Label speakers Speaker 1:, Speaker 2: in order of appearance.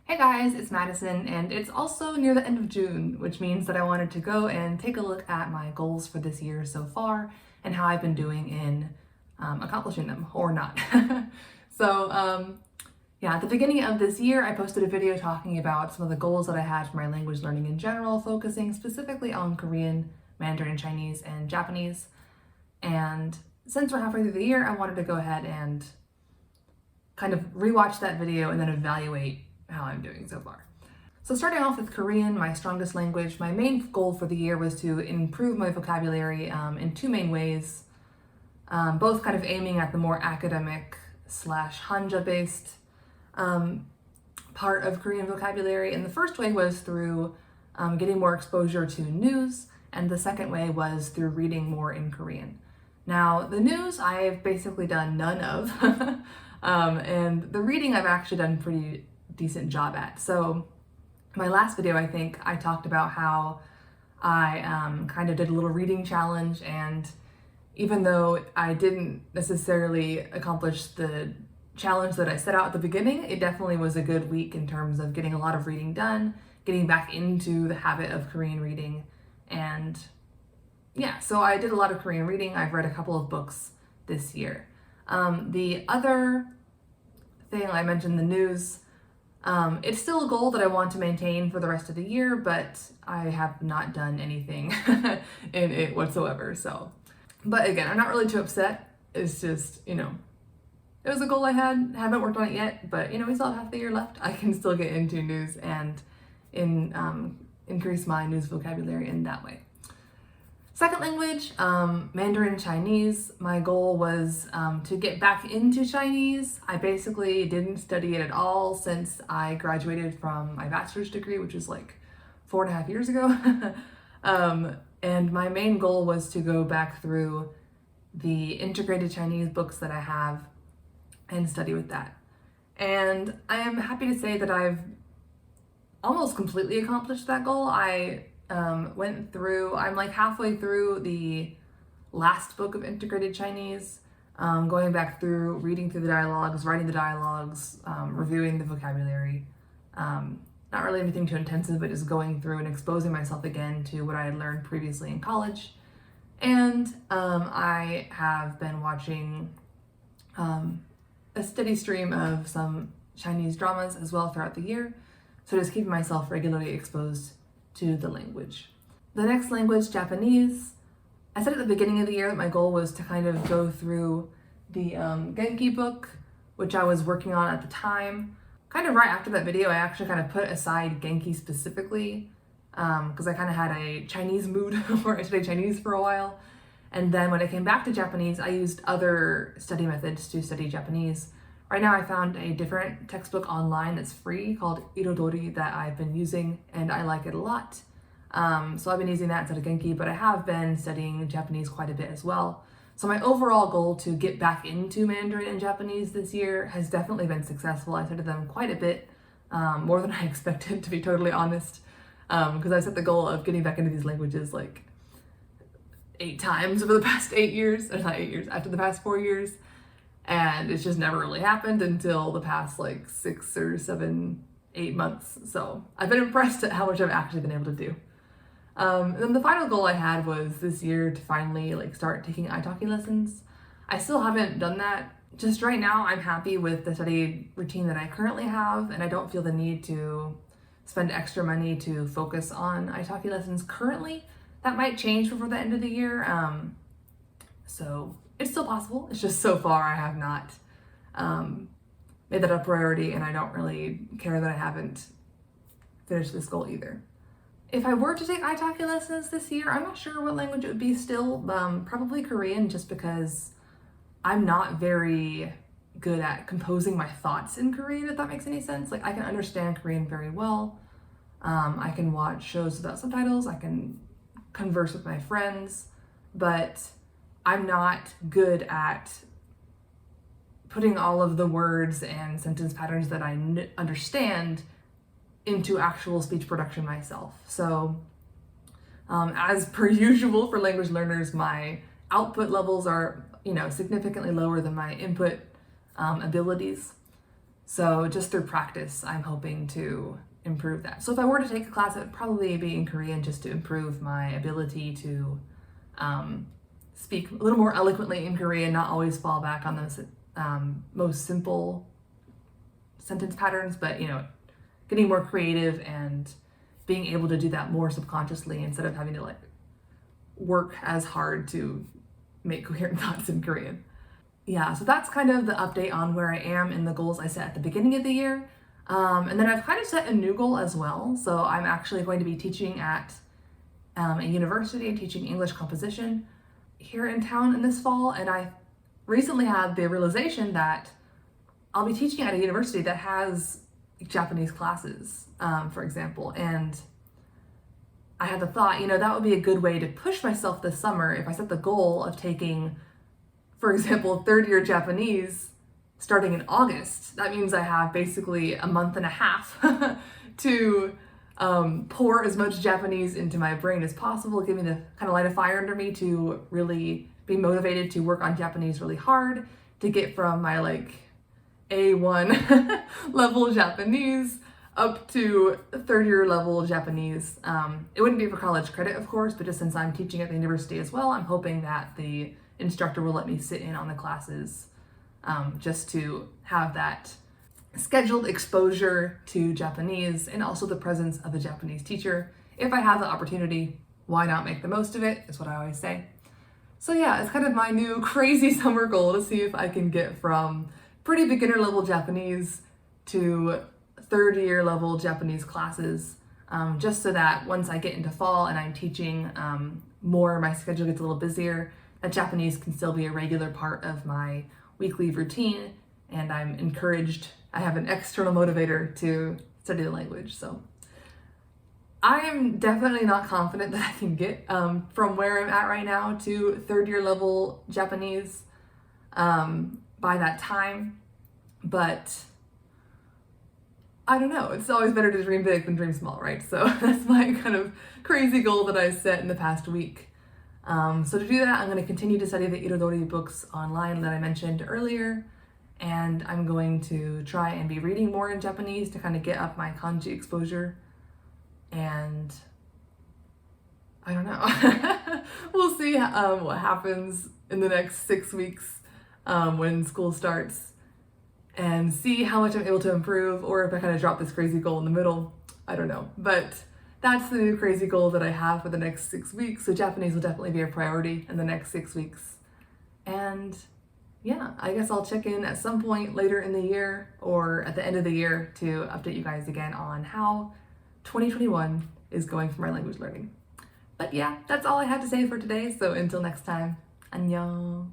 Speaker 1: Hey guys, it's Madison, and it's also near the end of June, which means that I wanted to go and take a look at my goals for this year so far and how I've been doing in accomplishing them or not. Yeah, at the beginning of this year, I posted a video talking about some of the goals that I had for my language learning in general, focusing specifically on Korean, Mandarin, Chinese, and Japanese. And since we're halfway through the year, I wanted to go ahead and kind of rewatch that video and then evaluate how I'm doing so far. So starting off with Korean, my strongest language, my main goal for the year was to improve my vocabulary in two main ways, both kind of aiming at the more academic / Hanja based part of Korean vocabulary. And the first way was through getting more exposure to news, and the second way was through reading more in Korean. Now, the news I've basically done none of, and the reading I've actually done pretty decent job at. So my last video, I think I talked about how I kind of did a little reading challenge, and even though I didn't necessarily accomplish the challenge that I set out at the beginning, it definitely was a good week in terms of getting a lot of reading done, getting back into the habit of Korean reading. And yeah, so I did a lot of Korean reading. I've read a couple of books this year. The other thing I mentioned, the news, it's still a goal that I want to maintain for the rest of the year, but I have not done anything in it whatsoever. But again, I'm not really too upset. It's just, it was a goal I had, haven't worked on it yet, but we still have half the year left. I can still get into news and increase my news vocabulary in that way. Second language, Mandarin Chinese. My goal was to get back into Chinese. I basically didn't study it at all since I graduated from my bachelor's degree, which was like 4.5 years ago. And my main goal was to go back through the integrated Chinese books that I have and study with that. And I am happy to say that I've almost completely accomplished that goal. I'm like halfway through the last book of integrated Chinese, going back through, reading through the dialogues, writing the dialogues, reviewing the vocabulary. Not really anything too intensive, but just going through and exposing myself again to what I had learned previously in college. And I have been watching a steady stream of some Chinese dramas as well throughout the year. So just keeping myself regularly exposed to the language. The next language, Japanese. I said at the beginning of the year that my goal was to kind of go through the Genki book, which I was working on at the time. Kind of right after that video, I actually kind of put aside Genki specifically because I kind of had a Chinese mood where I studied Chinese for a while. And then when I came back to Japanese, I used other study methods to study Japanese. Right now I found a different textbook online that's free called Irodori that I've been using, and I like it a lot. So I've been using that instead of Genki, but I have been studying Japanese quite a bit as well. So my overall goal to get back into Mandarin and Japanese this year has definitely been successful. I studied them quite a bit, more than I expected, to be totally honest, because I set the goal of getting back into these languages like 8 times over the past 8 years, or not 8 years, after the past 4 years. And it's just never really happened until the past like 6 or 7, 8 months. So I've been impressed at how much I've actually been able to do. And then the final goal I had was this year to finally start taking italki lessons. I still haven't done that. Just right now, I'm happy with the study routine that I currently have, and I don't feel the need to spend extra money to focus on italki lessons currently. That might change before the end of the year. So it's still possible. It's just so far I have not made that a priority, and I don't really care that I haven't finished this goal either. If I were to take italki lessons this year, I'm not sure what language it would be still. Probably Korean, just because I'm not very good at composing my thoughts in Korean, if that makes any sense. I can understand Korean very well. I can watch shows without subtitles. I can converse with my friends, but I'm not good at putting all of the words and sentence patterns that I understand into actual speech production myself. So as per usual for language learners, my output levels are, significantly lower than my input abilities. So just through practice, I'm hoping to improve that. So if I were to take a class, it would probably be in Korean just to improve my ability to speak a little more eloquently in Korean, not always fall back on those most simple sentence patterns, but getting more creative and being able to do that more subconsciously instead of having to like work as hard to make coherent thoughts in Korean. Yeah, so that's kind of the update on where I am in the goals I set at the beginning of the year. And then I've kind of set a new goal as well. So I'm actually going to be teaching at a university and teaching English composition here in town in this fall. And I recently had the realization that I'll be teaching at a university that has Japanese classes, for example. And I had the thought, that would be a good way to push myself this summer if I set the goal of taking, for example, third year Japanese starting in August. That means I have basically a month and a half to pour as much Japanese into my brain as possible, give me the kind of light a fire under me to really be motivated to work on Japanese really hard, to get from my like A1 level Japanese up to third year level Japanese. It wouldn't be for college credit, of course, but just since I'm teaching at the university as well, I'm hoping that the instructor will let me sit in on the classes just to have that scheduled exposure to Japanese and also the presence of a Japanese teacher. If I have the opportunity, why not make the most of it, is what I always say. So yeah, it's kind of my new crazy summer goal to see if I can get from pretty beginner level Japanese to third year level Japanese classes, just so that once I get into fall and I'm teaching more, my schedule gets a little busier, that Japanese can still be a regular part of my weekly routine, and I'm encouraged. I have an external motivator to study the language. So I am definitely not confident that I can get from where I'm at right now to third year level Japanese by that time, but I don't know. It's always better to dream big than dream small, right? So that's my kind of crazy goal that I set in the past week. So to do that, I'm going to continue to study the Irodori books online that I mentioned earlier, and I'm going to try and be reading more in Japanese to kind of get up my kanji exposure, and I don't know. We'll see what happens in the next 6 weeks when school starts, and see how much I'm able to improve, or if I kind of drop this crazy goal in the middle. I don't know, but that's the new crazy goal that I have for the next 6 weeks. So Japanese will definitely be a priority in the next 6 weeks. And yeah, I guess I'll check in at some point later in the year or at the end of the year to update you guys again on how 2021 is going for my language learning. But yeah, that's all I have to say for today. So until next time, annyeong.